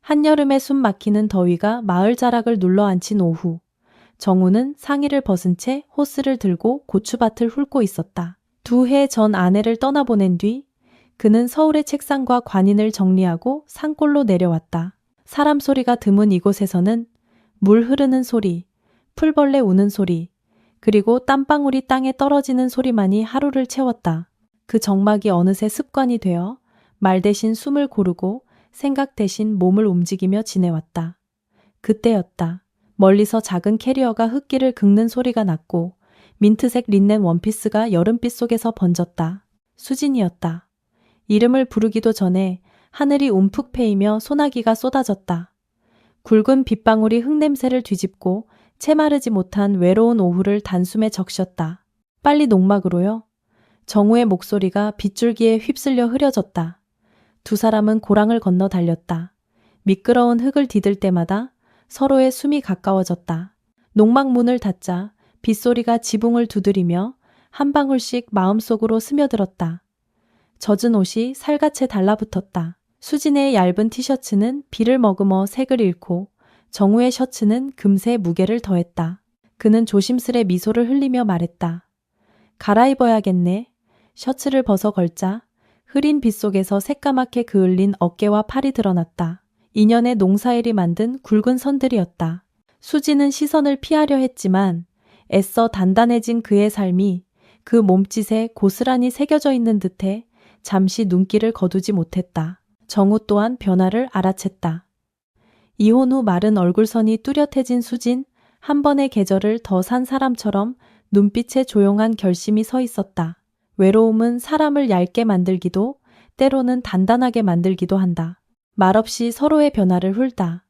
한여름에 숨 막히는 더위가 마을 자락을 눌러앉힌 오후. 정우는 상의를 벗은 채 호스를 들고 고추밭을 훑고 있었다. 2해 전 아내를 떠나보낸 뒤 그는 서울의 책상과 관인을 정리하고 산골로 내려왔다. 사람 소리가 드문 이곳에서는 물 흐르는 소리, 풀벌레 우는 소리, 그리고 땀방울이 땅에 떨어지는 소리만이 하루를 채웠다. 그 정막이 어느새 습관이 되어 말 대신 숨을 고르고 생각 대신 몸을 움직이며 지내왔다. 그때였다. 멀리서 작은 캐리어가 흙길을 긁는 소리가 났고 민트색 린넨 원피스가 여름빛 속에서 번졌다. 수진이었다. 이름을 부르기도 전에 하늘이 움푹 패이며 소나기가 쏟아졌다. 굵은 빗방울이 흙냄새를 뒤집고 채 마르지 못한 외로운 오후를 단숨에 적셨다. 빨리 농막으로요. 정우의 목소리가 빗줄기에 휩쓸려 흐려졌다. 두 사람은 고랑을 건너 달렸다. 미끄러운 흙을 디딜 때마다 서로의 숨이 가까워졌다. 농막 문을 닫자 빗소리가 지붕을 두드리며 한 방울씩 마음속으로 스며들었다. 젖은 옷이 살갗에 달라붙었다. 수진의 얇은 티셔츠는 비를 머금어 색을 잃고 정우의 셔츠는 금세 무게를 더했다. 그는 조심스레 미소를 흘리며 말했다. 갈아입어야겠네. 셔츠를 벗어 걸자 흐린 빛 속에서 새까맣게 그을린 어깨와 팔이 드러났다. 인연의 농사일이 만든 굵은 선들이었다. 수지는 시선을 피하려 했지만 애써 단단해진 그의 삶이 그 몸짓에 고스란히 새겨져 있는 듯해 잠시 눈길을 거두지 못했다. 정우 또한 변화를 알아챘다. 이혼 후 마른 얼굴선이 뚜렷해진 수진, 한 번의 계절을 더 산 사람처럼 눈빛에 조용한 결심이 서 있었다. 외로움은 사람을 얇게 만들기도 때로는 단단하게 만들기도 한다. 말없이 서로의 변화를 훑다.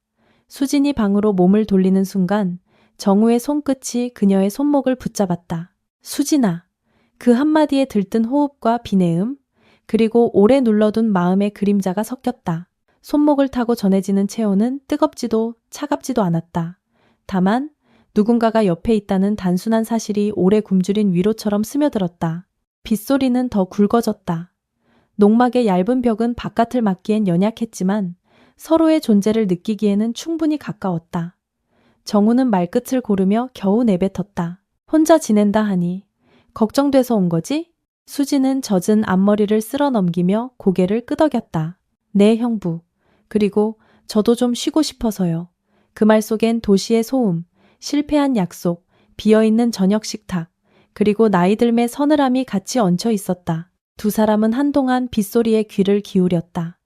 수진이 방으로 몸을 돌리는 순간 정우의 손끝이 그녀의 손목을 붙잡았다. 수진아. 그 한마디에 들뜬 호흡과 비내음, 그리고 오래 눌러둔 마음의 그림자가 섞였다. 손목을 타고 전해지는 체온은 뜨겁지도 차갑지도 않았다. 다만 누군가가 옆에 있다는 단순한 사실이 오래 굶주린 위로처럼 스며들었다. 빗소리는 더 굵어졌다. 농막의 얇은 벽은 바깥을 막기엔 연약했지만 서로의 존재를 느끼기에는 충분히 가까웠다. 정우는 말끝을 고르며 겨우 내뱉었다. 혼자 지낸다 하니 걱정돼서 온 거지? 수지는 젖은 앞머리를 쓸어 넘기며 고개를 끄덕였다. 네, 형부. 그리고 저도 좀 쉬고 싶어서요. 그 말 속엔 도시의 소음, 실패한 약속, 비어있는 저녁 식탁, 그리고 나이 들매 서늘함이 같이 얹혀 있었다. 두 사람은 한동안 빗소리에 귀를 기울였다.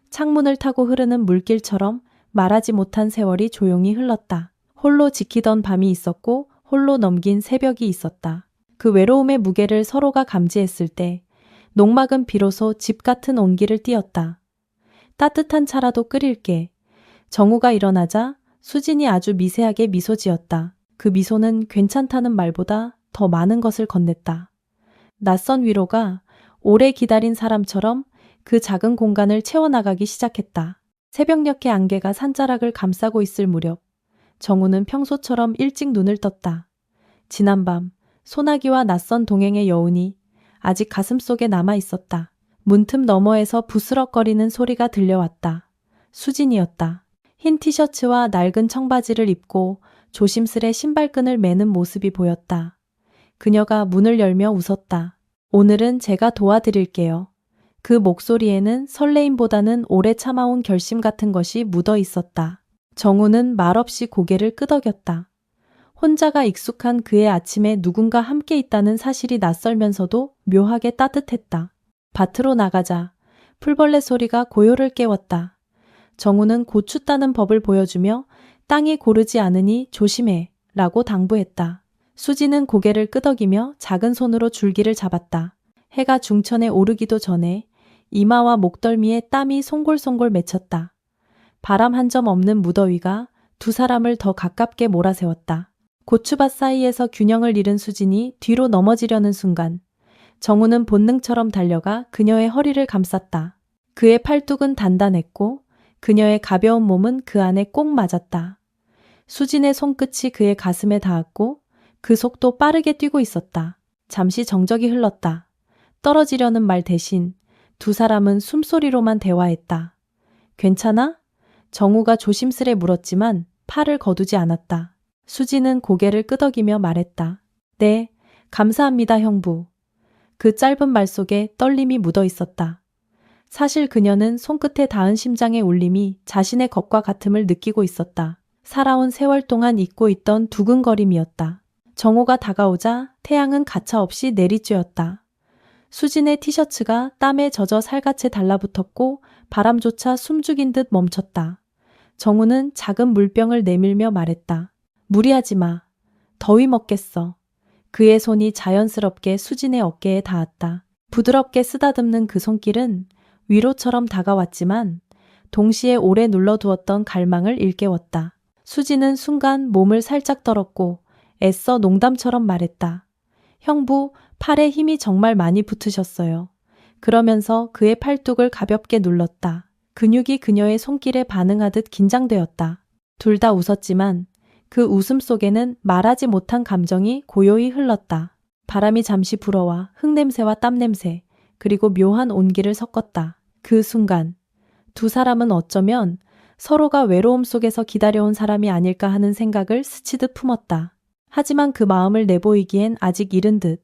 창문을 타고 흐르는 물길처럼 말하지 못한 세월이 조용히 흘렀다. 홀로 지키던 밤이 있었고 홀로 넘긴 새벽이 있었다. 그 외로움의 무게를 서로가 감지했을 때 농막은 비로소 집 같은 온기를 띠었다. 따뜻한 차라도 끓일게. 정우가 일어나자 수진이 아주 미세하게 미소 지었다. 그 미소는 괜찮다는 말보다 더 많은 것을 건넸다. 낯선 위로가 오래 기다린 사람처럼 그 작은 공간을 채워나가기 시작했다. 새벽녘의 안개가 산자락을 감싸고 있을 무렵 정우는 평소처럼 일찍 눈을 떴다. 지난밤 소나기와 낯선 동행의 여운이 아직 가슴속에 남아 있었다. 문틈 너머에서 부스럭거리는 소리가 들려왔다. 수진이었다. 흰 티셔츠와 낡은 청바지를 입고 조심스레 신발끈을 매는 모습이 보였다. 그녀가 문을 열며 웃었다. 오늘은 제가 도와드릴게요. 그 목소리에는 설레임보다는 오래 참아온 결심 같은 것이 묻어 있었다. 정우는 말없이 고개를 끄덕였다. 혼자가 익숙한 그의 아침에 누군가 함께 있다는 사실이 낯설면서도 묘하게 따뜻했다. 밭으로 나가자 풀벌레 소리가 고요를 깨웠다. 정우는 고추 따는 법을 보여주며 땅이 고르지 않으니 조심해 라고 당부했다. 수지는 고개를 끄덕이며 작은 손으로 줄기를 잡았다. 해가 중천에 오르기도 전에 이마와 목덜미에 땀이 송골송골 맺혔다. 바람 한 점 없는 무더위가 두 사람을 더 가깝게 몰아세웠다. 고추밭 사이에서 균형을 잃은 수진이 뒤로 넘어지려는 순간 정우는 본능처럼 달려가 그녀의 허리를 감쌌다. 그의 팔뚝은 단단했고 그녀의 가벼운 몸은 그 안에 꼭 맞았다. 수진의 손끝이 그의 가슴에 닿았고 그 속도 빠르게 뛰고 있었다. 잠시 정적이 흘렀다. 떨어지려는 말 대신 두 사람은 숨소리로만 대화했다. 괜찮아? 정우가 조심스레 물었지만 팔을 거두지 않았다. 수지는 고개를 끄덕이며 말했다. 네, 감사합니다 형부. 그 짧은 말 속에 떨림이 묻어 있었다. 사실 그녀는 손끝에 닿은 심장의 울림이 자신의 것과 같음을 느끼고 있었다. 살아온 세월 동안 잊고 있던 두근거림이었다. 정오가 다가오자 태양은 가차없이 내리쬐었다. 수진의 티셔츠가 땀에 젖어 살갗에 달라붙었고 바람조차 숨죽인 듯 멈췄다. 정우는 작은 물병을 내밀며 말했다. 무리하지 마. 더위 먹겠어. 그의 손이 자연스럽게 수진의 어깨에 닿았다. 부드럽게 쓰다듬는 그 손길은 위로처럼 다가왔지만 동시에 오래 눌러두었던 갈망을 일깨웠다. 수진은 순간 몸을 살짝 떨었고 애써 농담처럼 말했다. 형부, 팔에 힘이 정말 많이 붙으셨어요. 그러면서 그의 팔뚝을 가볍게 눌렀다. 근육이 그녀의 손길에 반응하듯 긴장되었다. 둘 다 웃었지만 그 웃음 속에는 말하지 못한 감정이 고요히 흘렀다. 바람이 잠시 불어와 흙냄새와 땀냄새, 그리고 묘한 온기를 섞었다. 그 순간 두 사람은 어쩌면 서로가 외로움 속에서 기다려온 사람이 아닐까 하는 생각을 스치듯 품었다. 하지만 그 마음을 내보이기엔 아직 이른 듯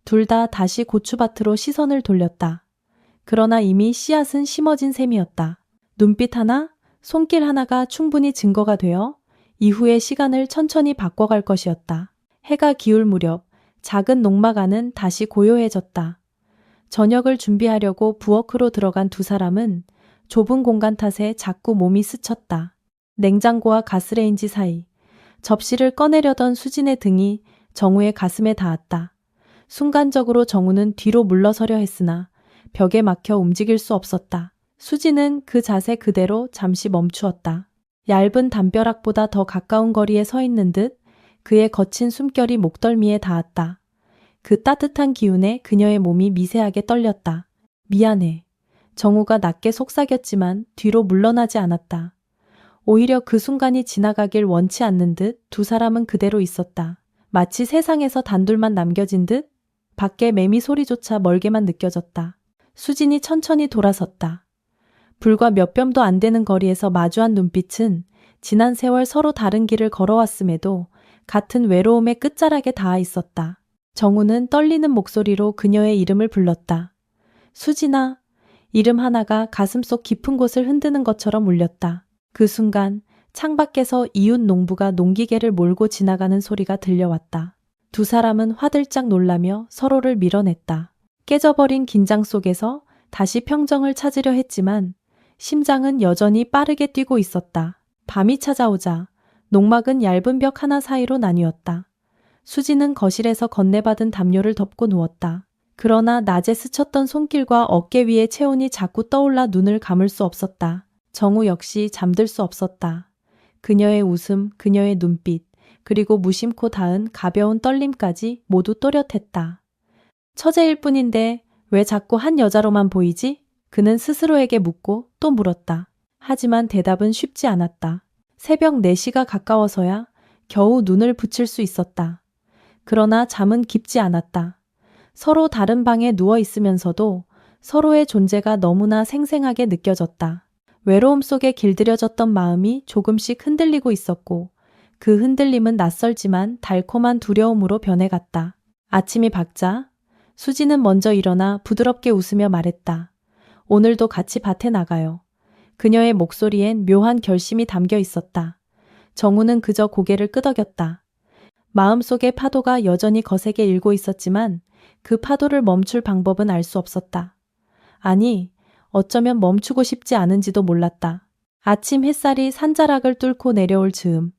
둘 다 다시 고추밭으로 시선을 돌렸다. 그러나 이미 씨앗은 심어진 셈이었다. 눈빛 하나, 손길 하나가 충분히 증거가 되어 이후의 시간을 천천히 바꿔갈 것이었다. 해가 기울 무렵 작은 농막 안은 다시 고요해졌다. 저녁을 준비하려고 부엌으로 들어간 두 사람은 좁은 공간 탓에 자꾸 몸이 스쳤다. 냉장고와 가스레인지 사이 접시를 꺼내려던 수진의 등이 정우의 가슴에 닿았다. 순간적으로 정우는 뒤로 물러서려 했으나 벽에 막혀 움직일 수 없었다. 수진은 그 자세 그대로 잠시 멈추었다. 얇은 담벼락보다 더 가까운 거리에 서 있는 듯 그의 거친 숨결이 목덜미에 닿았다. 그 따뜻한 기운에 그녀의 몸이 미세하게 떨렸다. 미안해. 정우가 낮게 속삭였지만 뒤로 물러나지 않았다. 오히려 그 순간이 지나가길 원치 않는 듯 두 사람은 그대로 있었다. 마치 세상에서 단둘만 남겨진 듯 밖에 매미 소리조차 멀게만 느껴졌다. 수진이 천천히 돌아섰다. 불과 몇 뼘도 안 되는 거리에서 마주한 눈빛은 지난 세월 서로 다른 길을 걸어왔음에도 같은 외로움의 끝자락에 닿아 있었다. 정우는 떨리는 목소리로 그녀의 이름을 불렀다. 수진아. 이름 하나가 가슴속 깊은 곳을 흔드는 것처럼 울렸다. 그 순간 창밖에서 이웃 농부가 농기계를 몰고 지나가는 소리가 들려왔다. 두 사람은 화들짝 놀라며 서로를 밀어냈다. 깨져버린 긴장 속에서 다시 평정을 찾으려 했지만 심장은 여전히 빠르게 뛰고 있었다. 밤이 찾아오자 농막은 얇은 벽 하나 사이로 나뉘었다. 수지는 거실에서 건네받은 담요를 덮고 누웠다. 그러나 낮에 스쳤던 손길과 어깨 위의 체온이 자꾸 떠올라 눈을 감을 수 없었다. 정우 역시 잠들 수 없었다. 그녀의 웃음, 그녀의 눈빛, 그리고 무심코 닿은 가벼운 떨림까지 모두 또렷했다. 처제일 뿐인데 왜 자꾸 한 여자로만 보이지? 그는 스스로에게 묻고 또 물었다. 하지만 대답은 쉽지 않았다. 새벽 4시가 가까워서야 겨우 눈을 붙일 수 있었다. 그러나 잠은 깊지 않았다. 서로 다른 방에 누워 있으면서도 서로의 존재가 너무나 생생하게 느껴졌다. 외로움 속에 길들여졌던 마음이 조금씩 흔들리고 있었고 그 흔들림은 낯설지만 달콤한 두려움으로 변해갔다. 아침이 밝자 수지는 먼저 일어나 부드럽게 웃으며 말했다. 오늘도 같이 밭에 나가요. 그녀의 목소리엔 묘한 결심이 담겨 있었다. 정우는 그저 고개를 끄덕였다. 마음속의 파도가 여전히 거세게 일고 있었지만 그 파도를 멈출 방법은 알 수 없었다. 아니, 어쩌면 멈추고 싶지 않은지도 몰랐다. 아침 햇살이 산자락을 뚫고 내려올 즈음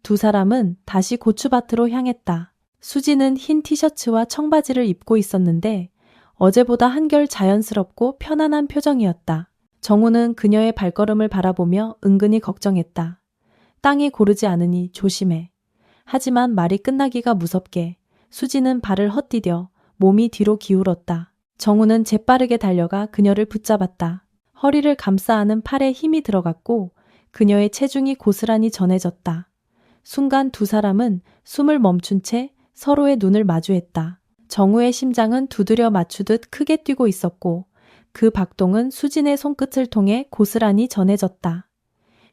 두 사람은 다시 고추밭으로 향했다. 수지는 흰 티셔츠와 청바지를 입고 있었는데 어제보다 한결 자연스럽고 편안한 표정이었다. 정우는 그녀의 발걸음을 바라보며 은근히 걱정했다. 땅이 고르지 않으니 조심해. 하지만 말이 끝나기가 무섭게 수지는 발을 헛디뎌 몸이 뒤로 기울었다. 정우는 재빠르게 달려가 그녀를 붙잡았다. 허리를 감싸 안은 팔에 힘이 들어갔고 그녀의 체중이 고스란히 전해졌다. 순간 두 사람은 숨을 멈춘 채 서로의 눈을 마주했다. 정우의 심장은 두드려 맞추듯 크게 뛰고 있었고 그 박동은 수진의 손끝을 통해 고스란히 전해졌다.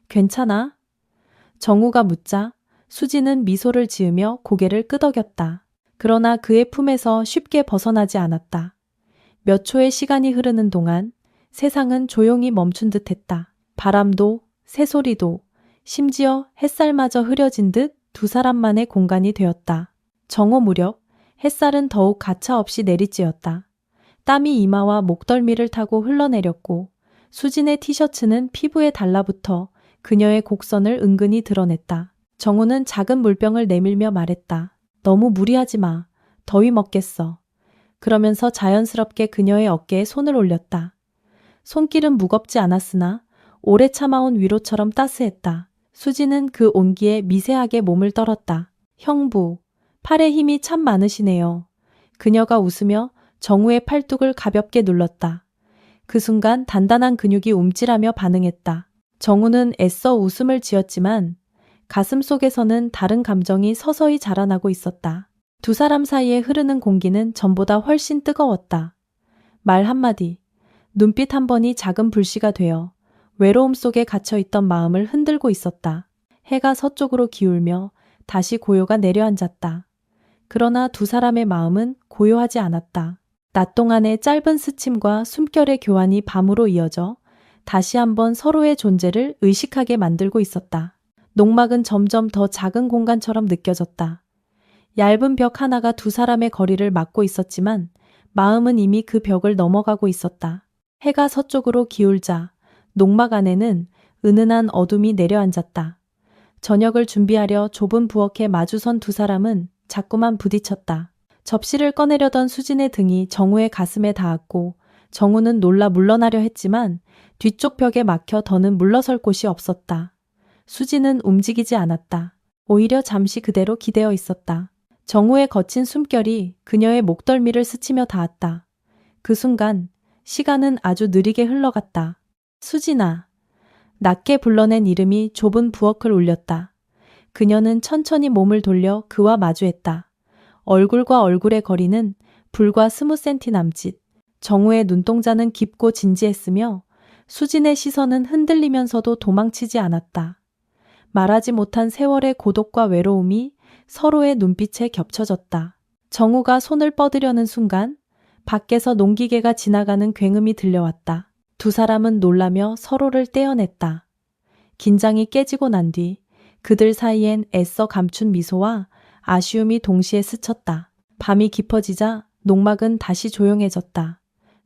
괜찮아? 정우가 묻자 수지는 미소를 지으며 고개를 끄덕였다. 그러나 그의 품에서 쉽게 벗어나지 않았다. 몇 초의 시간이 흐르는 동안 세상은 조용히 멈춘 듯 했다. 바람도, 새소리도, 심지어 햇살마저 흐려진 듯 두 사람만의 공간이 되었다. 정오 무렵 햇살은 더욱 가차없이 내리쬐었다. 땀이 이마와 목덜미를 타고 흘러내렸고 수진의 티셔츠는 피부에 달라붙어 그녀의 곡선을 은근히 드러냈다. 정우는 작은 물병을 내밀며 말했다. 너무 무리하지 마. 더위 먹겠어. 그러면서 자연스럽게 그녀의 어깨에 손을 올렸다. 손길은 무겁지 않았으나 오래 참아온 위로처럼 따스했다. 수지는 그 온기에 미세하게 몸을 떨었다. 형부, 팔에 힘이 참 많으시네요. 그녀가 웃으며 정우의 팔뚝을 가볍게 눌렀다. 그 순간 단단한 근육이 움찔하며 반응했다. 정우는 애써 웃음을 지었지만 가슴 속에서는 다른 감정이 서서히 자라나고 있었다. 두 사람 사이에 흐르는 공기는 전보다 훨씬 뜨거웠다. 말 한마디, 눈빛 한 번이 작은 불씨가 되어 외로움 속에 갇혀있던 마음을 흔들고 있었다. 해가 서쪽으로 기울며 다시 고요가 내려앉았다. 그러나 두 사람의 마음은 고요하지 않았다. 낮 동안의 짧은 스침과 숨결의 교환이 밤으로 이어져 다시 한번 서로의 존재를 의식하게 만들고 있었다. 농막은 점점 더 작은 공간처럼 느껴졌다. 얇은 벽 하나가 두 사람의 거리를 막고 있었지만 마음은 이미 그 벽을 넘어가고 있었다. 해가 서쪽으로 기울자 농막 안에는 은은한 어둠이 내려앉았다. 저녁을 준비하려 좁은 부엌에 마주선 두 사람은 자꾸만 부딪혔다. 접시를 꺼내려던 수진의 등이 정우의 가슴에 닿았고 정우는 놀라 물러나려 했지만 뒤쪽 벽에 막혀 더는 물러설 곳이 없었다. 수진은 움직이지 않았다. 오히려 잠시 그대로 기대어 있었다. 정우의 거친 숨결이 그녀의 목덜미를 스치며 닿았다. 그 순간 시간은 아주 느리게 흘러갔다. 수진아. 낮게 불러낸 이름이 좁은 부엌을 울렸다. 그녀는 천천히 몸을 돌려 그와 마주했다. 얼굴과 얼굴의 거리는 불과 20cm 남짓. 정우의 눈동자는 깊고 진지했으며 수진의 시선은 흔들리면서도 도망치지 않았다. 말하지 못한 세월의 고독과 외로움이 서로의 눈빛에 겹쳐졌다. 정우가 손을 뻗으려는 순간 밖에서 농기계가 지나가는 굉음이 들려왔다. 두 사람은 놀라며 서로를 떼어냈다. 긴장이 깨지고 난 뒤 그들 사이엔 애써 감춘 미소와 아쉬움이 동시에 스쳤다. 밤이 깊어지자 농막은 다시 조용해졌다.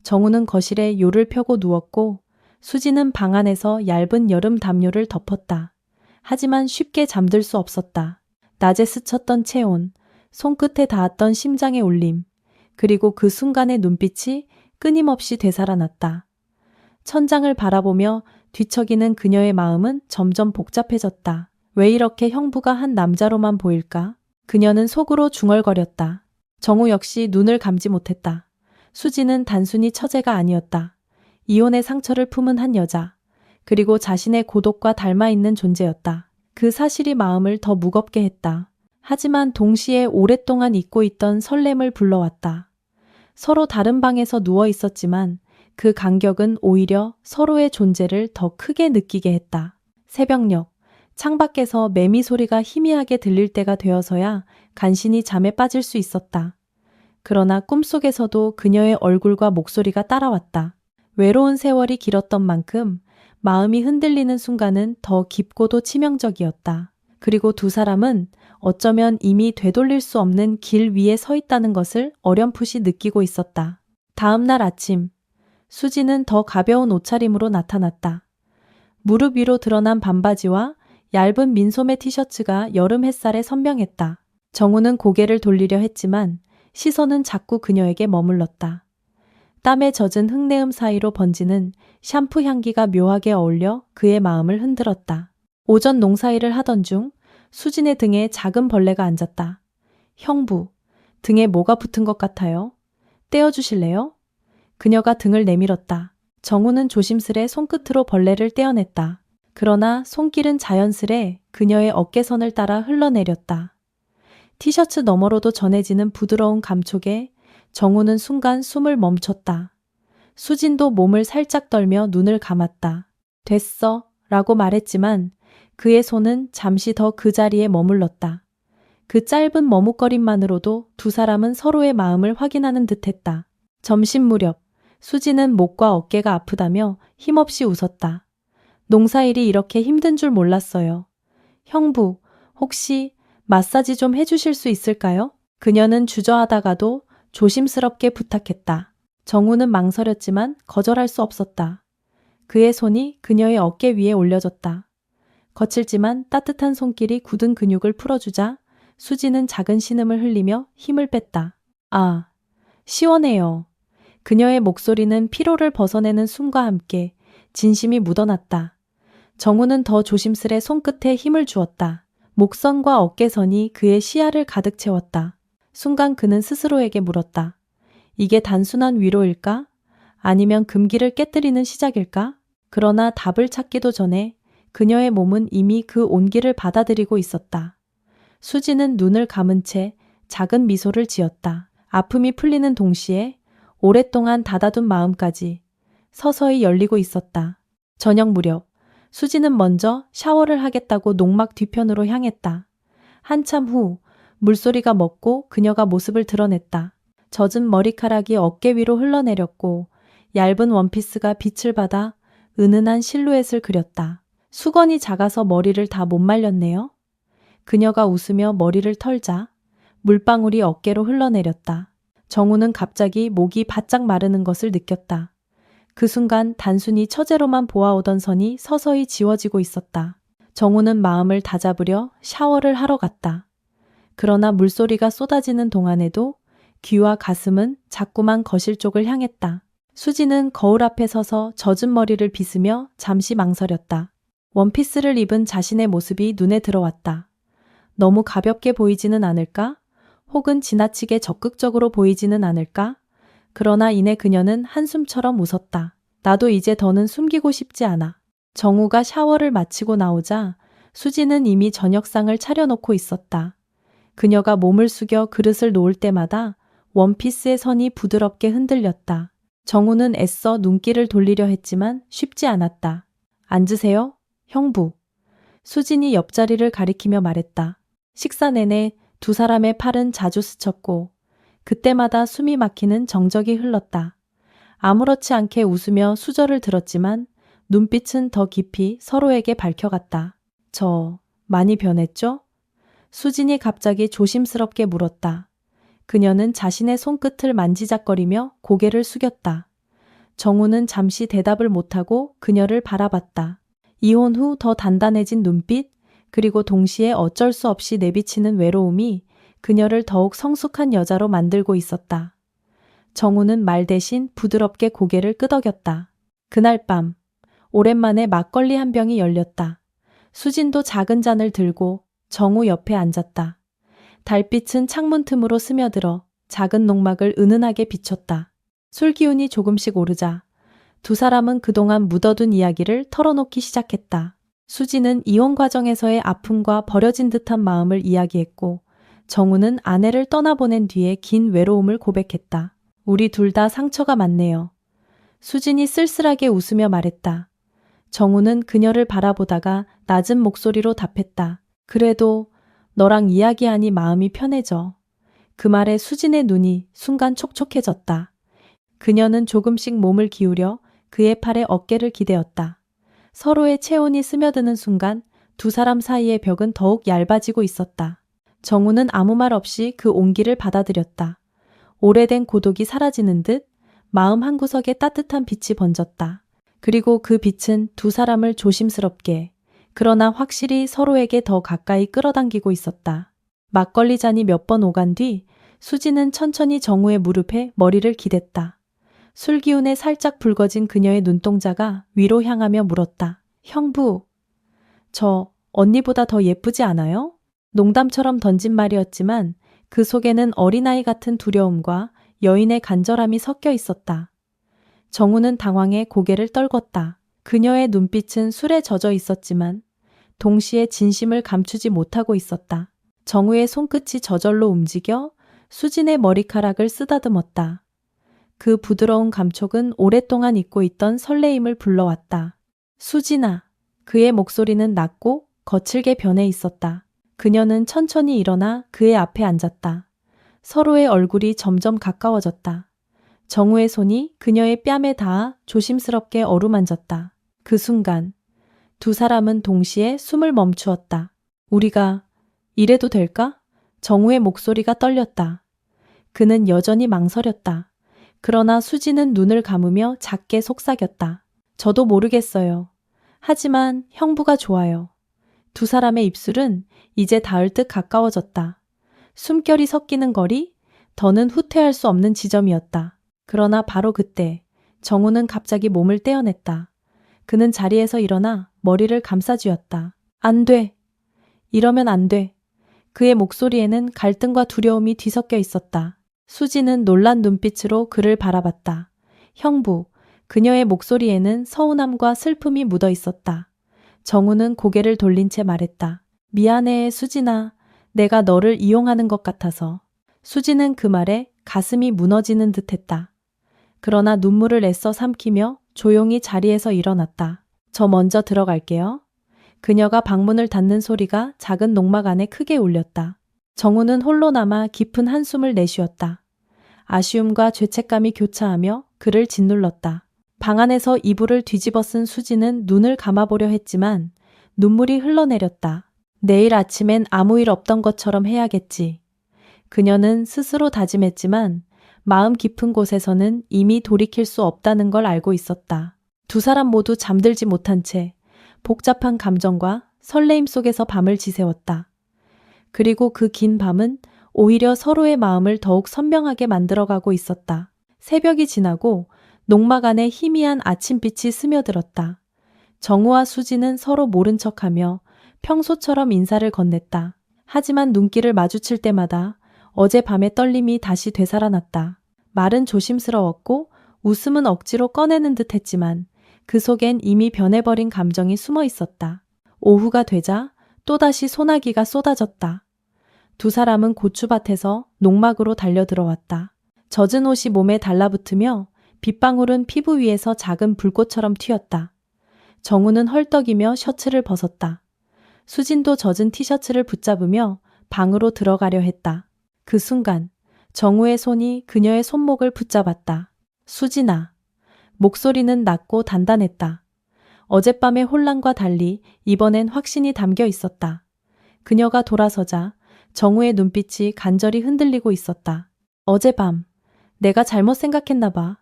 정우는 거실에 요를 펴고 누웠고 수지는 방 안에서 얇은 여름 담요를 덮었다. 하지만 쉽게 잠들 수 없었다. 낮에 스쳤던 체온, 손끝에 닿았던 심장의 울림, 그리고 그 순간의 눈빛이 끊임없이 되살아났다. 천장을 바라보며 뒤척이는 그녀의 마음은 점점 복잡해졌다. 왜 이렇게 형부가 한 남자로만 보일까? 그녀는 속으로 중얼거렸다. 정우 역시 눈을 감지 못했다. 수지는 단순히 처제가 아니었다. 이혼의 상처를 품은 한 여자, 그리고 자신의 고독과 닮아있는 존재였다. 그 사실이 마음을 더 무겁게 했다. 하지만 동시에 오랫동안 잊고 있던 설렘을 불러왔다. 서로 다른 방에서 누워 있었지만 그 간격은 오히려 서로의 존재를 더 크게 느끼게 했다. 새벽녘, 창밖에서 매미 소리가 희미하게 들릴 때가 되어서야 간신히 잠에 빠질 수 있었다. 그러나 꿈속에서도 그녀의 얼굴과 목소리가 따라왔다. 외로운 세월이 길었던 만큼 마음이 흔들리는 순간은 더 깊고도 치명적이었다. 그리고 두 사람은 어쩌면 이미 되돌릴 수 없는 길 위에 서 있다는 것을 어렴풋이 느끼고 있었다. 다음 날 아침, 수지는 더 가벼운 옷차림으로 나타났다. 무릎 위로 드러난 반바지와 얇은 민소매 티셔츠가 여름 햇살에 선명했다. 정우는 고개를 돌리려 했지만 시선은 자꾸 그녀에게 머물렀다. 땀에 젖은 흙내음 사이로 번지는 샴푸 향기가 묘하게 어울려 그의 마음을 흔들었다. 오전 농사일을 하던 중 수진의 등에 작은 벌레가 앉았다. 형부, 등에 뭐가 붙은 것 같아요? 떼어주실래요? 그녀가 등을 내밀었다. 정우는 조심스레 손끝으로 벌레를 떼어냈다. 그러나 손길은 자연스레 그녀의 어깨선을 따라 흘러내렸다. 티셔츠 너머로도 전해지는 부드러운 감촉에 정우는 순간 숨을 멈췄다. 수진도 몸을 살짝 떨며 눈을 감았다. 됐어. 라고 말했지만 그의 손은 잠시 더 그 자리에 머물렀다. 그 짧은 머뭇거림만으로도 두 사람은 서로의 마음을 확인하는 듯했다. 점심 무렵 수지는 목과 어깨가 아프다며 힘없이 웃었다. 농사일이 이렇게 힘든 줄 몰랐어요. 형부, 혹시 마사지 좀 해주실 수 있을까요? 그녀는 주저하다가도 조심스럽게 부탁했다. 정우는 망설였지만 거절할 수 없었다. 그의 손이 그녀의 어깨 위에 올려졌다. 거칠지만 따뜻한 손길이 굳은 근육을 풀어주자 수지는 작은 신음을 흘리며 힘을 뺐다. 아, 시원해요. 그녀의 목소리는 피로를 벗어내는 숨과 함께 진심이 묻어났다. 정우는 더 조심스레 손끝에 힘을 주었다. 목선과 어깨선이 그의 시야를 가득 채웠다. 순간 그는 스스로에게 물었다. 이게 단순한 위로일까? 아니면 금기를 깨뜨리는 시작일까? 그러나 답을 찾기도 전에 그녀의 몸은 이미 그 온기를 받아들이고 있었다. 수지는 눈을 감은 채 작은 미소를 지었다. 아픔이 풀리는 동시에 오랫동안 닫아둔 마음까지 서서히 열리고 있었다. 저녁 무렵 수지는 먼저 샤워를 하겠다고 농막 뒤편으로 향했다. 한참 후 물소리가 멎고 그녀가 모습을 드러냈다. 젖은 머리카락이 어깨 위로 흘러내렸고 얇은 원피스가 빛을 받아 은은한 실루엣을 그렸다. 수건이 작아서 머리를 다 못 말렸네요. 그녀가 웃으며 머리를 털자 물방울이 어깨로 흘러내렸다. 정우는 갑자기 목이 바짝 마르는 것을 느꼈다. 그 순간 단순히 처제로만 보아오던 선이 서서히 지워지고 있었다. 정우는 마음을 다잡으려 샤워를 하러 갔다. 그러나 물소리가 쏟아지는 동안에도 귀와 가슴은 자꾸만 거실 쪽을 향했다. 수지는 거울 앞에 서서 젖은 머리를 빗으며 잠시 망설였다. 원피스를 입은 자신의 모습이 눈에 들어왔다. 너무 가볍게 보이지는 않을까? 혹은 지나치게 적극적으로 보이지는 않을까? 그러나 이내 그녀는 한숨처럼 웃었다. 나도 이제 더는 숨기고 싶지 않아. 정우가 샤워를 마치고 나오자 수지는 이미 저녁상을 차려놓고 있었다. 그녀가 몸을 숙여 그릇을 놓을 때마다 원피스의 선이 부드럽게 흔들렸다. 정우는 애써 눈길을 돌리려 했지만 쉽지 않았다. 앉으세요, 형부. 수진이 옆자리를 가리키며 말했다. 식사 내내 두 사람의 팔은 자주 스쳤고 그때마다 숨이 막히는 정적이 흘렀다. 아무렇지 않게 웃으며 수저를 들었지만 눈빛은 더 깊이 서로에게 밝혀갔다. 저 많이 변했죠? 수진이 갑자기 조심스럽게 물었다. 그녀는 자신의 손끝을 만지작거리며 고개를 숙였다. 정우는 잠시 대답을 못하고 그녀를 바라봤다. 이혼 후 더 단단해진 눈빛, 그리고 동시에 어쩔 수 없이 내비치는 외로움이 그녀를 더욱 성숙한 여자로 만들고 있었다. 정우는 말 대신 부드럽게 고개를 끄덕였다. 그날 밤, 오랜만에 막걸리 한 병이 열렸다. 수진도 작은 잔을 들고 정우 옆에 앉았다. 달빛은 창문 틈으로 스며들어 작은 농막을 은은하게 비췄다. 술 기운이 조금씩 오르자 두 사람은 그동안 묻어둔 이야기를 털어놓기 시작했다. 수지는 이혼 과정에서의 아픔과 버려진 듯한 마음을 이야기했고 정우는 아내를 떠나보낸 뒤에 긴 외로움을 고백했다. 우리 둘 다 상처가 많네요. 수진이 쓸쓸하게 웃으며 말했다. 정우는 그녀를 바라보다가 낮은 목소리로 답했다. 그래도 너랑 이야기하니 마음이 편해져. 그 말에 수진의 눈이 순간 촉촉해졌다. 그녀는 조금씩 몸을 기울여 그의 팔에 어깨를 기대었다. 서로의 체온이 스며드는 순간 두 사람 사이의 벽은 더욱 얇아지고 있었다. 정우는 아무 말 없이 그 온기를 받아들였다. 오래된 고독이 사라지는 듯 마음 한구석에 따뜻한 빛이 번졌다. 그리고 그 빛은 두 사람을 조심스럽게 그러나 확실히 서로에게 더 가까이 끌어당기고 있었다. 막걸리 잔이 몇 번 오간 뒤 수지는 천천히 정우의 무릎에 머리를 기댔다. 술 기운에 살짝 붉어진 그녀의 눈동자가 위로 향하며 물었다. 형부, 저 언니보다 더 예쁘지 않아요? 농담처럼 던진 말이었지만 그 속에는 어린아이 같은 두려움과 여인의 간절함이 섞여 있었다. 정우는 당황해 고개를 떨궜다. 그녀의 눈빛은 술에 젖어 있었지만 동시에 진심을 감추지 못하고 있었다. 정우의 손끝이 저절로 움직여 수진의 머리카락을 쓰다듬었다. 그 부드러운 감촉은 오랫동안 잊고 있던 설레임을 불러왔다. 수진아, 그의 목소리는 낮고 거칠게 변해 있었다. 그녀는 천천히 일어나 그의 앞에 앉았다. 서로의 얼굴이 점점 가까워졌다. 정우의 손이 그녀의 뺨에 닿아 조심스럽게 어루만졌다. 그 순간 두 사람은 동시에 숨을 멈추었다. 우리가 이래도 될까? 정우의 목소리가 떨렸다. 그는 여전히 망설였다. 그러나 수지는 눈을 감으며 작게 속삭였다. 저도 모르겠어요. 하지만 형부가 좋아요. 두 사람의 입술은 이제 닿을 듯 가까워졌다. 숨결이 섞이는 거리, 더는 후퇴할 수 없는 지점이었다. 그러나 바로 그때 정우는 갑자기 몸을 떼어냈다. 그는 자리에서 일어나 머리를 감싸쥐었다. 안 돼. 이러면 안 돼. 그의 목소리에는 갈등과 두려움이 뒤섞여 있었다. 수지는 놀란 눈빛으로 그를 바라봤다. 형부, 그녀의 목소리에는 서운함과 슬픔이 묻어 있었다. 정우는 고개를 돌린 채 말했다. 미안해, 수진아. 내가 너를 이용하는 것 같아서. 수지는 그 말에 가슴이 무너지는 듯 했다. 그러나 눈물을 애써 삼키며 조용히 자리에서 일어났다. 저 먼저 들어갈게요. 그녀가 방문을 닫는 소리가 작은 농막 안에 크게 울렸다. 정우는 홀로 남아 깊은 한숨을 내쉬었다. 아쉬움과 죄책감이 교차하며 그를 짓눌렀다. 방 안에서 이불을 뒤집어 쓴 수지는 눈을 감아보려 했지만 눈물이 흘러내렸다. 내일 아침엔 아무 일 없던 것처럼 해야겠지. 그녀는 스스로 다짐했지만 마음 깊은 곳에서는 이미 돌이킬 수 없다는 걸 알고 있었다. 두 사람 모두 잠들지 못한 채 복잡한 감정과 설레임 속에서 밤을 지새웠다. 그리고 그 긴 밤은 오히려 서로의 마음을 더욱 선명하게 만들어가고 있었다. 새벽이 지나고 농막 안에 희미한 아침빛이 스며들었다. 정우와 수지는 서로 모른 척하며 평소처럼 인사를 건넸다. 하지만 눈길을 마주칠 때마다 어젯밤의 떨림이 다시 되살아났다. 말은 조심스러웠고 웃음은 억지로 꺼내는 듯 했지만 그 속엔 이미 변해버린 감정이 숨어 있었다. 오후가 되자 또다시 소나기가 쏟아졌다. 두 사람은 고추밭에서 농막으로 달려들어왔다. 젖은 옷이 몸에 달라붙으며 빗방울은 피부 위에서 작은 불꽃처럼 튀었다. 정우는 헐떡이며 셔츠를 벗었다. 수진도 젖은 티셔츠를 붙잡으며 방으로 들어가려 했다. 그 순간 정우의 손이 그녀의 손목을 붙잡았다. 수진아. 목소리는 낮고 단단했다. 어젯밤의 혼란과 달리 이번엔 확신이 담겨 있었다. 그녀가 돌아서자 정우의 눈빛이 간절히 흔들리고 있었다. 어젯밤, 내가 잘못 생각했나 봐.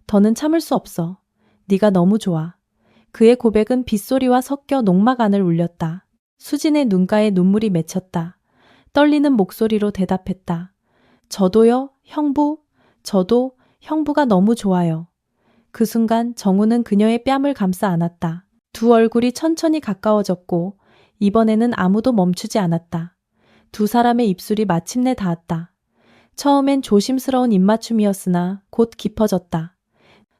더는 참을 수 없어. 네가 너무 좋아. 그의 고백은 빗소리와 섞여 농막 안을 울렸다. 수진의 눈가에 눈물이 맺혔다. 떨리는 목소리로 대답했다. 저도요, 형부. 저도 형부가 너무 좋아요. 그 순간 정우는 그녀의 뺨을 감싸 안았다. 두 얼굴이 천천히 가까워졌고 이번에는 아무도 멈추지 않았다. 두 사람의 입술이 마침내 닿았다. 처음엔 조심스러운 입맞춤이었으나 곧 깊어졌다.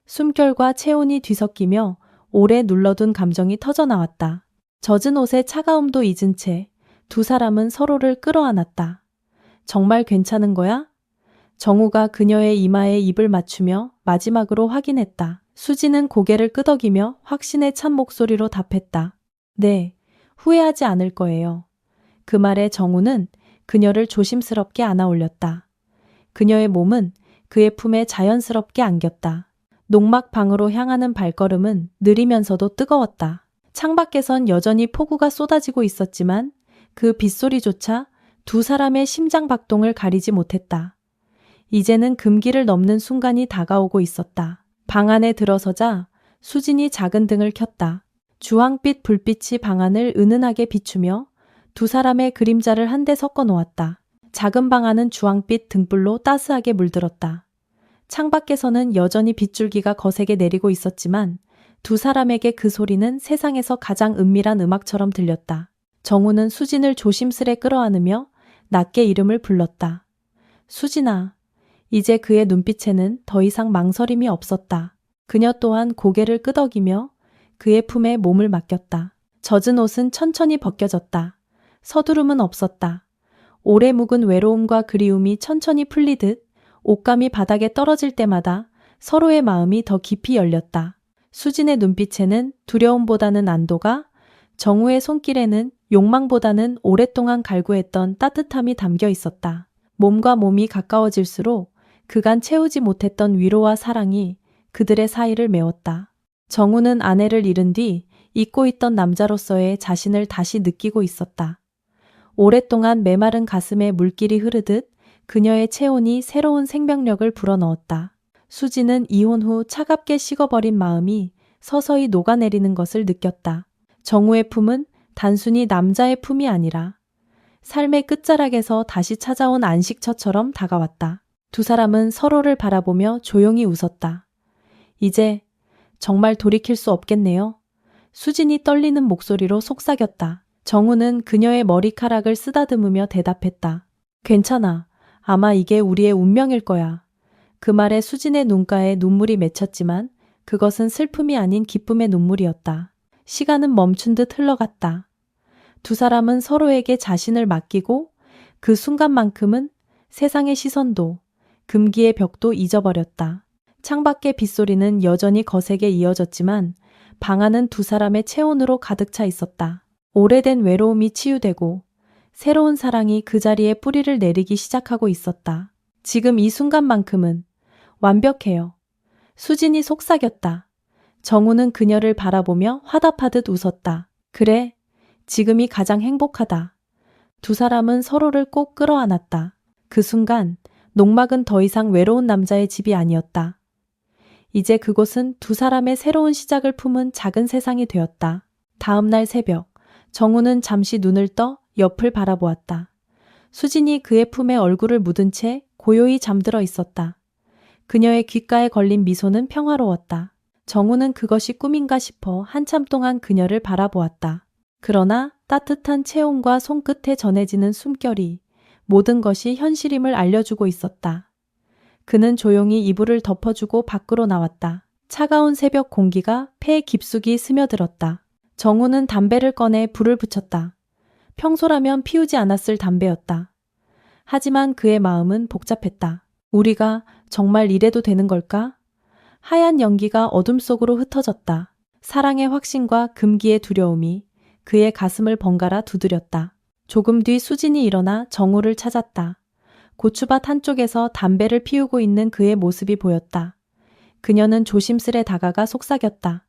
숨결과 체온이 뒤섞이며 오래 눌러둔 감정이 터져나왔다. 젖은 옷의 차가움도 잊은 채 두 사람은 서로를 끌어안았다. 정말 괜찮은 거야? 정우가 그녀의 이마에 입을 맞추며 마지막으로 확인했다. 수지는 고개를 끄덕이며 확신에 찬 목소리로 답했다. 네, 후회하지 않을 거예요. 그 말에 정우는 그녀를 조심스럽게 안아 올렸다. 그녀의 몸은 그의 품에 자연스럽게 안겼다. 농막 방으로 향하는 발걸음은 느리면서도 뜨거웠다. 창밖에선 여전히 폭우가 쏟아지고 있었지만 그 빗소리조차 두 사람의 심장 박동을 가리지 못했다. 이제는 금기를 넘는 순간이 다가오고 있었다. 방 안에 들어서자 수진이 작은 등을 켰다. 주황빛 불빛이 방 안을 은은하게 비추며 두 사람의 그림자를 한데 섞어 놓았다. 작은 방 안은 주황빛 등불로 따스하게 물들었다. 창밖에서는 여전히 빗줄기가 거세게 내리고 있었지만 두 사람에게 그 소리는 세상에서 가장 은밀한 음악처럼 들렸다. 정우는 수진을 조심스레 끌어안으며 낮게 이름을 불렀다. 수진아. 이제 그의 눈빛에는 더 이상 망설임이 없었다. 그녀 또한 고개를 끄덕이며 그의 품에 몸을 맡겼다. 젖은 옷은 천천히 벗겨졌다. 서두름은 없었다. 오래 묵은 외로움과 그리움이 천천히 풀리듯 옷감이 바닥에 떨어질 때마다 서로의 마음이 더 깊이 열렸다. 수진의 눈빛에는 두려움보다는 안도가, 정우의 손길에는 욕망보다는 오랫동안 갈구했던 따뜻함이 담겨 있었다. 몸과 몸이 가까워질수록 그간 채우지 못했던 위로와 사랑이 그들의 사이를 메웠다. 정우는 아내를 잃은 뒤 잊고 있던 남자로서의 자신을 다시 느끼고 있었다. 오랫동안 메마른 가슴에 물길이 흐르듯 그녀의 체온이 새로운 생명력을 불어넣었다. 수지는 이혼 후 차갑게 식어버린 마음이 서서히 녹아내리는 것을 느꼈다. 정우의 품은 단순히 남자의 품이 아니라 삶의 끝자락에서 다시 찾아온 안식처처럼 다가왔다. 두 사람은 서로를 바라보며 조용히 웃었다. 이제 정말 돌이킬 수 없겠네요. 수진이 떨리는 목소리로 속삭였다. 정우는 그녀의 머리카락을 쓰다듬으며 대답했다. 괜찮아. 아마 이게 우리의 운명일 거야. 그 말에 수진의 눈가에 눈물이 맺혔지만 그것은 슬픔이 아닌 기쁨의 눈물이었다. 시간은 멈춘 듯 흘러갔다. 두 사람은 서로에게 자신을 맡기고 그 순간만큼은 세상의 시선도 금기의 벽도 잊어버렸다. 창밖의 빗소리는 여전히 거세게 이어졌지만 방 안은 두 사람의 체온으로 가득 차 있었다. 오래된 외로움이 치유되고 새로운 사랑이 그 자리에 뿌리를 내리기 시작하고 있었다. 지금 이 순간만큼은 완벽해요. 수진이 속삭였다. 정우는 그녀를 바라보며 화답하듯 웃었다. 그래, 지금이 가장 행복하다. 두 사람은 서로를 꼭 끌어안았다. 그 순간 농막은 더 이상 외로운 남자의 집이 아니었다. 이제 그곳은 두 사람의 새로운 시작을 품은 작은 세상이 되었다. 다음 날 새벽, 정우는 잠시 눈을 떠 옆을 바라보았다. 수진이 그의 품에 얼굴을 묻은 채 고요히 잠들어 있었다. 그녀의 귓가에 걸린 미소는 평화로웠다. 정우는 그것이 꿈인가 싶어 한참 동안 그녀를 바라보았다. 그러나 따뜻한 체온과 손끝에 전해지는 숨결이 모든 것이 현실임을 알려주고 있었다. 그는 조용히 이불을 덮어주고 밖으로 나왔다. 차가운 새벽 공기가 폐에 깊숙이 스며들었다. 정우는 담배를 꺼내 불을 붙였다. 평소라면 피우지 않았을 담배였다. 하지만 그의 마음은 복잡했다. 우리가 정말 이래도 되는 걸까? 하얀 연기가 어둠 속으로 흩어졌다. 사랑의 확신과 금기의 두려움이 그의 가슴을 번갈아 두드렸다. 조금 뒤 수진이 일어나 정우를 찾았다. 고추밭 한쪽에서 담배를 피우고 있는 그의 모습이 보였다. 그녀는 조심스레 다가가 속삭였다.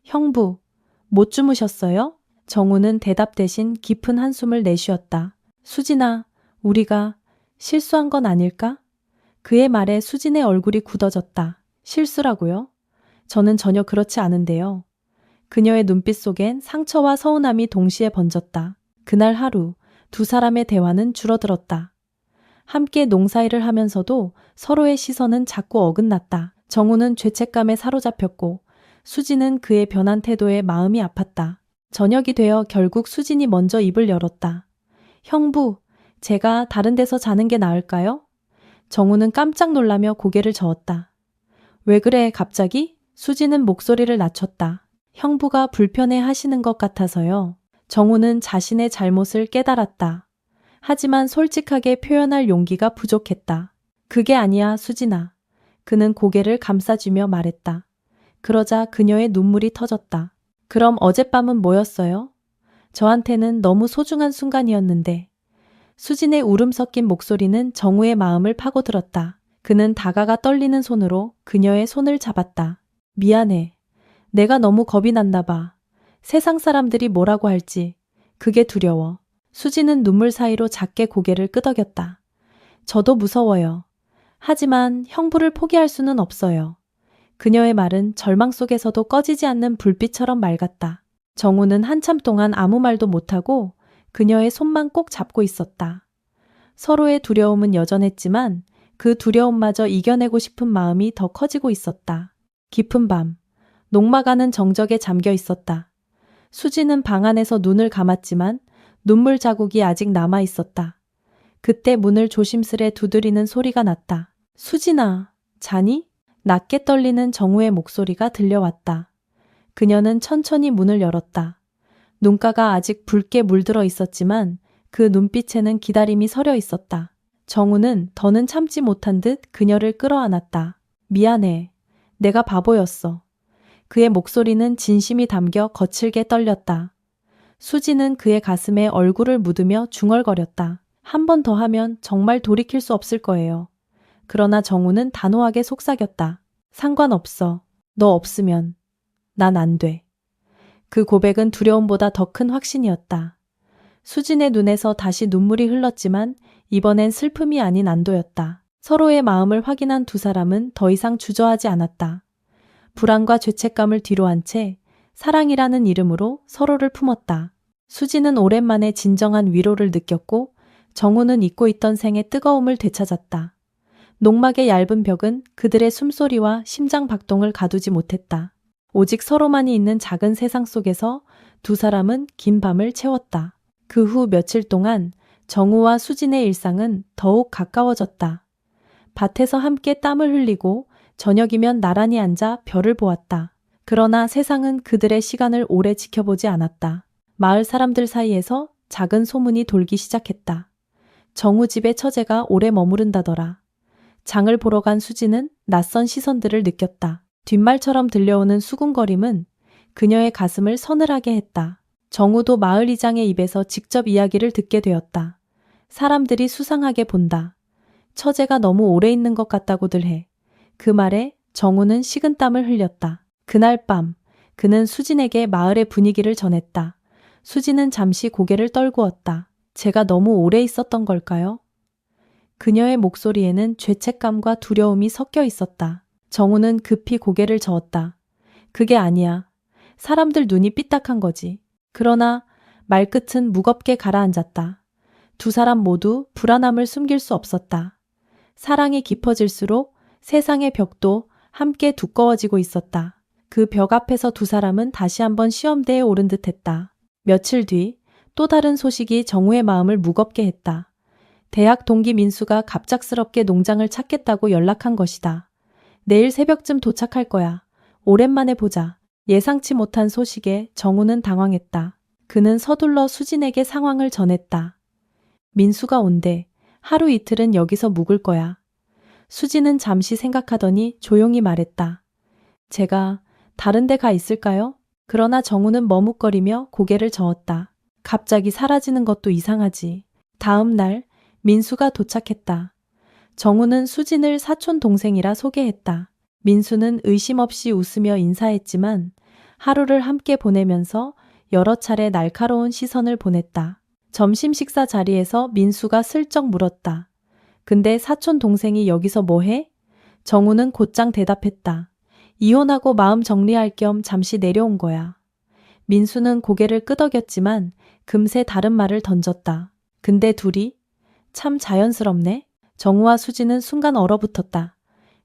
형부, 못 주무셨어요? 정우는 대답 대신 깊은 한숨을 내쉬었다. 수진아, 우리가 실수한 건 아닐까? 그의 말에 수진의 얼굴이 굳어졌다. 실수라고요? 저는 전혀 그렇지 않은데요. 그녀의 눈빛 속엔 상처와 서운함이 동시에 번졌다. 그날 하루 두 사람의 대화는 줄어들었다. 함께 농사일을 하면서도 서로의 시선은 자꾸 어긋났다. 정우는 죄책감에 사로잡혔고 수진은 그의 변한 태도에 마음이 아팠다. 저녁이 되어 결국 수진이 먼저 입을 열었다. 형부, 제가 다른 데서 자는 게 나을까요? 정우는 깜짝 놀라며 고개를 저었다. 왜 그래, 갑자기? 수진은 목소리를 낮췄다. 형부가 불편해 하시는 것 같아서요. 정우는 자신의 잘못을 깨달았다. 하지만 솔직하게 표현할 용기가 부족했다. 그게 아니야, 수진아. 그는 고개를 감싸주며 말했다. 그러자 그녀의 눈물이 터졌다. 그럼 어젯밤은 뭐였어요? 저한테는 너무 소중한 순간이었는데. 수진의 울음 섞인 목소리는 정우의 마음을 파고들었다. 그는 다가가 떨리는 손으로 그녀의 손을 잡았다. 미안해. 내가 너무 겁이 났나 봐. 세상 사람들이 뭐라고 할지. 그게 두려워. 수진은 눈물 사이로 작게 고개를 끄덕였다. 저도 무서워요. 하지만 형부를 포기할 수는 없어요. 그녀의 말은 절망 속에서도 꺼지지 않는 불빛처럼 맑았다. 정우는 한참 동안 아무 말도 못하고 그녀의 손만 꼭 잡고 있었다. 서로의 두려움은 여전했지만 그 두려움마저 이겨내고 싶은 마음이 더 커지고 있었다. 깊은 밤, 녹마가는 정적에 잠겨 있었다. 수지는 방 안에서 눈을 감았지만 눈물 자국이 아직 남아 있었다. 그때 문을 조심스레 두드리는 소리가 났다. 수진아, 자니? 낮게 떨리는 정우의 목소리가 들려왔다. 그녀는 천천히 문을 열었다. 눈가가 아직 붉게 물들어 있었지만 그 눈빛에는 기다림이 서려 있었다. 정우는 더는 참지 못한 듯 그녀를 끌어안았다. 미안해. 내가 바보였어. 그의 목소리는 진심이 담겨 거칠게 떨렸다. 수지는 그의 가슴에 얼굴을 묻으며 중얼거렸다. 한 번 더 하면 정말 돌이킬 수 없을 거예요. 그러나 정우는 단호하게 속삭였다. 상관없어. 너 없으면 난 안 돼. 그 고백은 두려움보다 더 큰 확신이었다. 수진의 눈에서 다시 눈물이 흘렀지만 이번엔 슬픔이 아닌 안도였다. 서로의 마음을 확인한 두 사람은 더 이상 주저하지 않았다. 불안과 죄책감을 뒤로한 채 사랑이라는 이름으로 서로를 품었다. 수지는 오랜만에 진정한 위로를 느꼈고 정우는 잊고 있던 생의 뜨거움을 되찾았다. 농막의 얇은 벽은 그들의 숨소리와 심장 박동을 가두지 못했다. 오직 서로만이 있는 작은 세상 속에서 두 사람은 긴 밤을 채웠다. 그 후 며칠 동안 정우와 수진의 일상은 더욱 가까워졌다. 밭에서 함께 땀을 흘리고 저녁이면 나란히 앉아 별을 보았다. 그러나 세상은 그들의 시간을 오래 지켜보지 않았다. 마을 사람들 사이에서 작은 소문이 돌기 시작했다. 정우 집의 처제가 오래 머무른다더라. 장을 보러 간 수지는 낯선 시선들을 느꼈다. 뒷말처럼 들려오는 수군거림은 그녀의 가슴을 서늘하게 했다. 정우도 마을 이장의 입에서 직접 이야기를 듣게 되었다. 사람들이 수상하게 본다. 처제가 너무 오래 있는 것 같다고들 해. 그 말에 정우는 식은땀을 흘렸다. 그날 밤 그는 수진에게 마을의 분위기를 전했다. 수진은 잠시 고개를 떨구었다. 제가 너무 오래 있었던 걸까요? 그녀의 목소리에는 죄책감과 두려움이 섞여 있었다. 정우는 급히 고개를 저었다. 그게 아니야. 사람들 눈이 삐딱한 거지. 그러나 말끝은 무겁게 가라앉았다. 두 사람 모두 불안함을 숨길 수 없었다. 사랑이 깊어질수록 세상의 벽도 함께 두꺼워지고 있었다. 그 벽 앞에서 두 사람은 다시 한번 시험대에 오른 듯했다. 며칠 뒤 또 다른 소식이 정우의 마음을 무겁게 했다. 대학 동기 민수가 갑작스럽게 농장을 찾겠다고 연락한 것이다. 내일 새벽쯤 도착할 거야. 오랜만에 보자. 예상치 못한 소식에 정우는 당황했다. 그는 서둘러 수진에게 상황을 전했다. 민수가 온대. 하루 이틀은 여기서 묵을 거야. 수진은 잠시 생각하더니 조용히 말했다. 제가 다른 데 가 있을까요? 그러나 정우는 머뭇거리며 고개를 저었다. 갑자기 사라지는 것도 이상하지. 다음 날 민수가 도착했다. 정우는 수진을 사촌 동생이라 소개했다. 민수는 의심 없이 웃으며 인사했지만 하루를 함께 보내면서 여러 차례 날카로운 시선을 보냈다. 점심 식사 자리에서 민수가 슬쩍 물었다. 근데 사촌 동생이 여기서 뭐 해? 정우는 곧장 대답했다. 이혼하고 마음 정리할 겸 잠시 내려온 거야. 민수는 고개를 끄덕였지만 금세 다른 말을 던졌다. 근데 둘이? 참 자연스럽네. 정우와 수지는 순간 얼어붙었다.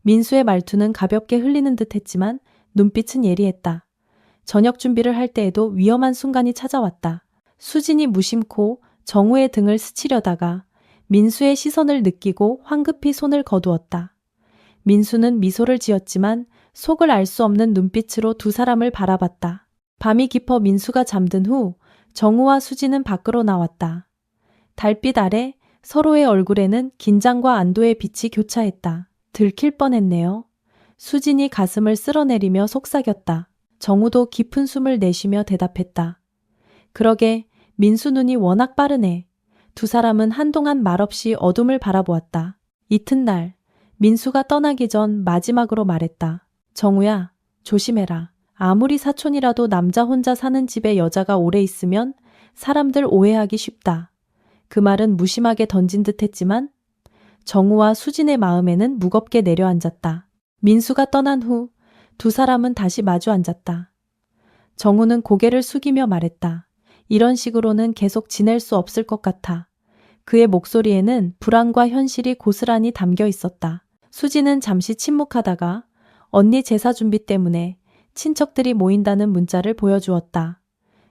민수의 말투는 가볍게 흘리는 듯 했지만 눈빛은 예리했다. 저녁 준비를 할 때에도 위험한 순간이 찾아왔다. 수진이 무심코 정우의 등을 스치려다가 민수의 시선을 느끼고 황급히 손을 거두었다. 민수는 미소를 지었지만 속을 알 수 없는 눈빛으로 두 사람을 바라봤다. 밤이 깊어 민수가 잠든 후 정우와 수지는 밖으로 나왔다. 달빛 아래 서로의 얼굴에는 긴장과 안도의 빛이 교차했다. 들킬 뻔했네요. 수진이 가슴을 쓸어내리며 속삭였다. 정우도 깊은 숨을 내쉬며 대답했다. 그러게 민수 눈이 워낙 빠르네. 두 사람은 한동안 말없이 어둠을 바라보았다. 이튿날 민수가 떠나기 전 마지막으로 말했다. 정우야, 조심해라. 아무리 사촌이라도 남자 혼자 사는 집에 여자가 오래 있으면 사람들 오해하기 쉽다. 그 말은 무심하게 던진 듯 했지만 정우와 수진의 마음에는 무겁게 내려앉았다. 민수가 떠난 후 두 사람은 다시 마주 앉았다. 정우는 고개를 숙이며 말했다. 이런 식으로는 계속 지낼 수 없을 것 같아. 그의 목소리에는 불안과 현실이 고스란히 담겨 있었다. 수지는 잠시 침묵하다가 언니 제사 준비 때문에 친척들이 모인다는 문자를 보여주었다.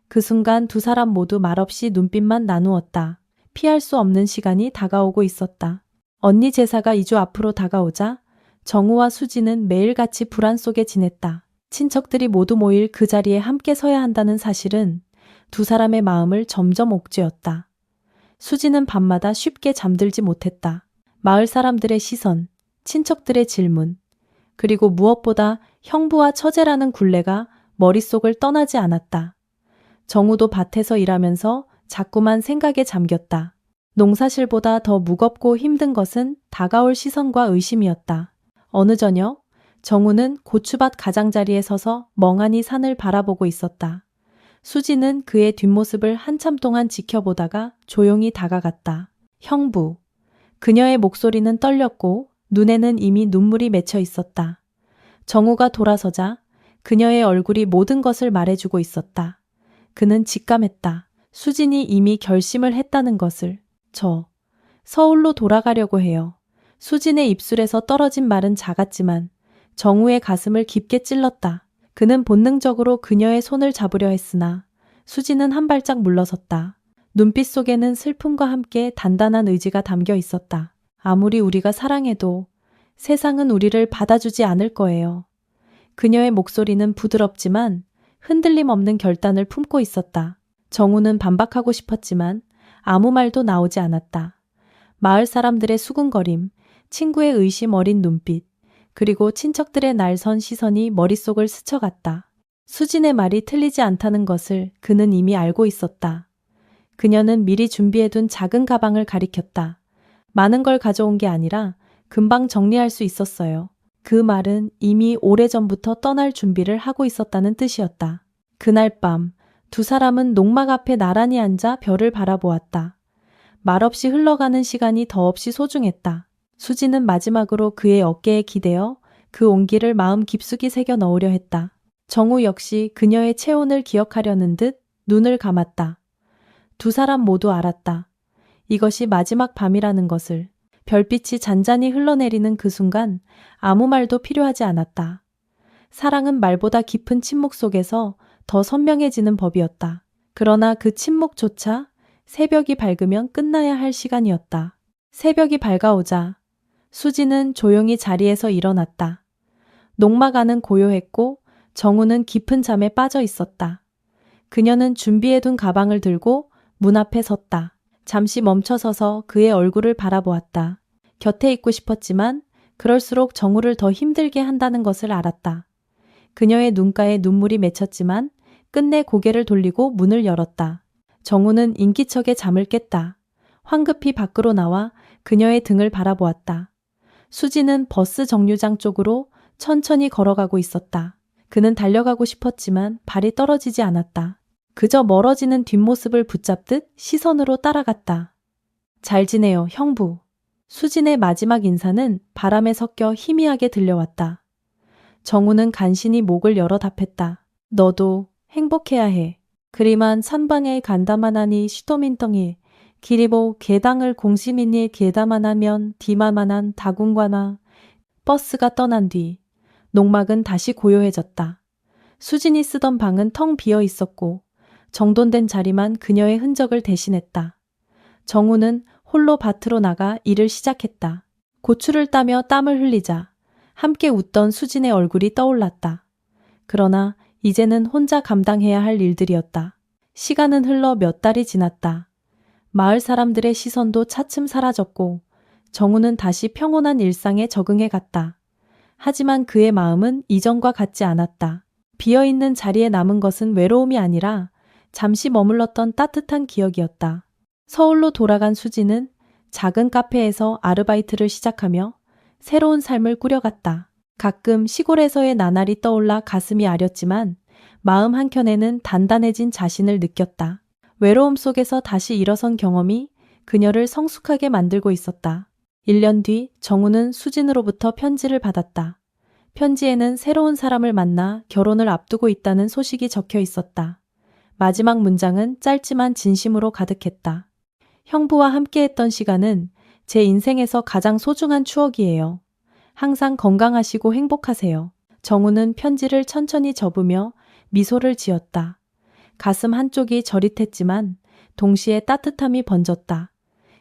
그 순간 두 사람 모두 말없이 눈빛만 나누었다. 피할 수 없는 시간이 다가오고 있었다. 언니 제사가 2주 앞으로 다가오자 정우와 수지는 매일같이 불안 속에 지냈다. 친척들이 모두 모일 그 자리에 함께 서야 한다는 사실은 두 사람의 마음을 점점 옥죄었다. 수지는 밤마다 쉽게 잠들지 못했다. 마을 사람들의 시선, 친척들의 질문, 그리고 무엇보다 형부와 처제라는 굴레가 머릿속을 떠나지 않았다. 정우도 밭에서 일하면서 자꾸만 생각에 잠겼다. 농사실보다 더 무겁고 힘든 것은 다가올 시선과 의심이었다. 어느 저녁, 정우는 고추밭 가장자리에 서서 멍하니 산을 바라보고 있었다. 수지는 그의 뒷모습을 한참 동안 지켜보다가 조용히 다가갔다. 형부. 그녀의 목소리는 떨렸고 눈에는 이미 눈물이 맺혀 있었다. 정우가 돌아서자 그녀의 얼굴이 모든 것을 말해주고 있었다. 그는 직감했다. 수진이 이미 결심을 했다는 것을. 저 서울로 돌아가려고 해요. 수진의 입술에서 떨어진 말은 작았지만 정우의 가슴을 깊게 찔렀다. 그는 본능적으로 그녀의 손을 잡으려 했으나 수진은 한 발짝 물러섰다. 눈빛 속에는 슬픔과 함께 단단한 의지가 담겨 있었다. 아무리 우리가 사랑해도 세상은 우리를 받아주지 않을 거예요. 그녀의 목소리는 부드럽지만 흔들림 없는 결단을 품고 있었다. 정우는 반박하고 싶었지만 아무 말도 나오지 않았다. 마을 사람들의 수군거림, 친구의 의심 어린 눈빛, 그리고 친척들의 날선 시선이 머릿속을 스쳐갔다. 수진의 말이 틀리지 않다는 것을 그는 이미 알고 있었다. 그녀는 미리 준비해둔 작은 가방을 가리켰다. 많은 걸 가져온 게 아니라 금방 정리할 수 있었어요. 그 말은 이미 오래전부터 떠날 준비를 하고 있었다는 뜻이었다. 그날 밤 두 사람은 농막 앞에 나란히 앉아 별을 바라보았다. 말없이 흘러가는 시간이 더없이 소중했다. 수지는 마지막으로 그의 어깨에 기대어 그 온기를 마음 깊숙이 새겨 넣으려 했다. 정우 역시 그녀의 체온을 기억하려는 듯 눈을 감았다. 두 사람 모두 알았다. 이것이 마지막 밤이라는 것을. 별빛이 잔잔히 흘러내리는 그 순간 아무 말도 필요하지 않았다. 사랑은 말보다 깊은 침묵 속에서 더 선명해지는 법이었다. 그러나 그 침묵조차 새벽이 밝으면 끝나야 할 시간이었다. 새벽이 밝아오자 수지는 조용히 자리에서 일어났다. 농막 안은 고요했고 정우는 깊은 잠에 빠져 있었다. 그녀는 준비해둔 가방을 들고 문 앞에 섰다. 잠시 멈춰서서 그의 얼굴을 바라보았다. 곁에 있고 싶었지만 그럴수록 정우를 더 힘들게 한다는 것을 알았다. 그녀의 눈가에 눈물이 맺혔지만 끝내 고개를 돌리고 문을 열었다. 정우는 인기척에 잠을 깼다. 황급히 밖으로 나와 그녀의 등을 바라보았다. 수지는 버스 정류장 쪽으로 천천히 걸어가고 있었다. 그는 달려가고 싶었지만 발이 떨어지지 않았다. 그저 멀어지는 뒷모습을 붙잡듯 시선으로 따라갔다. 잘 지내요, 형부. 수진의 마지막 인사는 바람에 섞여 희미하게 들려왔다. 정우는 간신히 목을 열어 답했다. 너도 행복해야 해. 그리만 산방에 간다만하니 시도민덩이 기리보 계당을 공시민이 계다만하면 디마만한 다군과나 버스가 떠난 뒤 농막은 다시 고요해졌다. 수진이 쓰던 방은 텅 비어 있었고 정돈된 자리만 그녀의 흔적을 대신했다. 정우는 홀로 밭으로 나가 일을 시작했다. 고추를 따며 땀을 흘리자 함께 웃던 수진의 얼굴이 떠올랐다. 그러나 이제는 혼자 감당해야 할 일들이었다. 시간은 흘러 몇 달이 지났다. 마을 사람들의 시선도 차츰 사라졌고 정우는 다시 평온한 일상에 적응해 갔다. 하지만 그의 마음은 이전과 같지 않았다. 비어있는 자리에 남은 것은 외로움이 아니라 잠시 머물렀던 따뜻한 기억이었다. 서울로 돌아간 수지는 작은 카페에서 아르바이트를 시작하며 새로운 삶을 꾸려갔다. 가끔 시골에서의 나날이 떠올라 가슴이 아렸지만 마음 한켠에는 단단해진 자신을 느꼈다. 외로움 속에서 다시 일어선 경험이 그녀를 성숙하게 만들고 있었다. 1년 뒤 정우는 수진으로부터 편지를 받았다. 편지에는 새로운 사람을 만나 결혼을 앞두고 있다는 소식이 적혀 있었다. 마지막 문장은 짧지만 진심으로 가득했다. 형부와 함께했던 시간은 제 인생에서 가장 소중한 추억이에요. 항상 건강하시고 행복하세요. 정우는 편지를 천천히 접으며 미소를 지었다. 가슴 한쪽이 저릿했지만 동시에 따뜻함이 번졌다.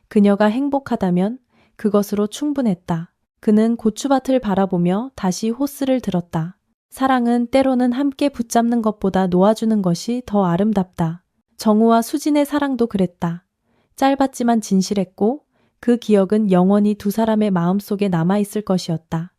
그녀가 행복하다면 그것으로 충분했다. 그는 고추밭을 바라보며 다시 호스를 들었다. 사랑은 때로는 함께 붙잡는 것보다 놓아주는 것이 더 아름답다. 정우와 수진의 사랑도 그랬다. 짧았지만 진실했고 그 기억은 영원히 두 사람의 마음속에 남아있을 것이었다.